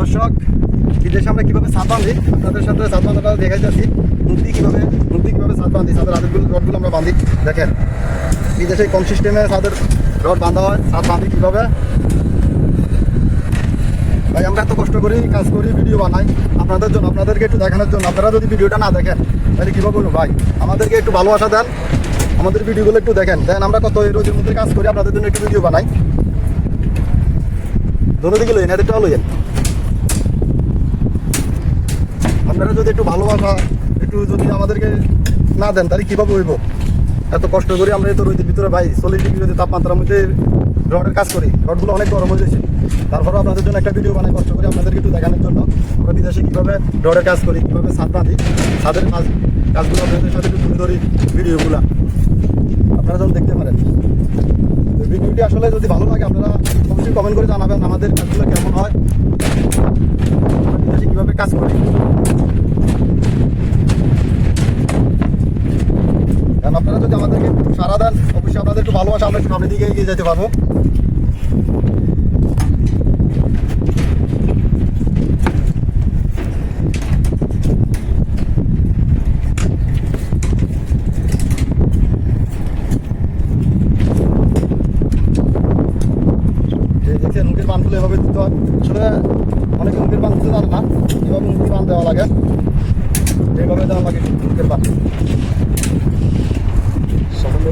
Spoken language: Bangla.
দর্শক, বিদেশে আমরা কীভাবে ছাদ বাঁধি আপনাদের সাথে ছাদ বাঁধাটা দেখাই যাচ্ছি। মুক্তি কীভাবে ছাদ বাঁধি, ছাদের রডগুলো আমরা বাঁধি। দেখেন বিদেশে কম সিস্টেমে ছাদের রড বাঁধা হয়। ছাদ বাঁধি কীভাবে ভাই, আমরা এত কষ্ট করি, কাজ করি, ভিডিও বানাই আপনাদের জন্য, আপনাদেরকে একটু দেখানোর জন্য। আপনারা যদি ভিডিওটা না দেখেন তাহলে কীভাবে বলবো ভাই? আমাদেরকে একটু ভালোবাসা দেন, আমাদের ভিডিওগুলো একটু দেখেন। আমরা কত এই রোজের মধ্যে কাজ করি, আপনাদের জন্য একটু ভিডিও বানাই। ধরে দিকে লইন, এদেরটাও লইন। আপনারা যদি একটু ভালোবাসা একটু যদি আমাদেরকে না দেন তাহলে কীভাবে হইব? এত কষ্ট করি আমরা এই তো রোদের ভিতরে ভাই 40 ডিগ্রি যদি তাপমাত্রার মধ্যে রডের কাজ করি, রডগুলো অনেক গরম হয়ে যাচ্ছে। তারপরে আপনাদের জন্য একটা ভিডিও বানাই কষ্ট করি আপনাদেরকে একটু দেখানোর জন্য। আমরা বিদেশে কীভাবে রডের কাজ করি, কীভাবে ছাদ বাঁধি, ছাদের কাজগুলো আপনাদের সাথে একটু তুলে ধরি ভিডিওগুলো, আপনারা যখন দেখতে পারেন। ভিডিওটি আসলে যদি ভালো লাগে আপনারা অবশ্যই কমেন্ট করে জানাবেন আমাদের কাজগুলো কেমন হয়, বিদেশে কীভাবে কাজ করি। কারণ আপনারা যদি আমাদেরকে সারা দেন অবশ্যই আপনাদের একটু ভালোবাসা, আমরা একটু সামনের দিকে এগিয়ে যেতে পারবো। দেখছেন মুখের বানগুলো এভাবে দিতে হয়। আসলে অনেকে মুখের বান দিতে জানে না, এভাবে মুখের বান দেওয়া লাগে, এইভাবে দেওয়া লাগে মুখের বান। Somos muy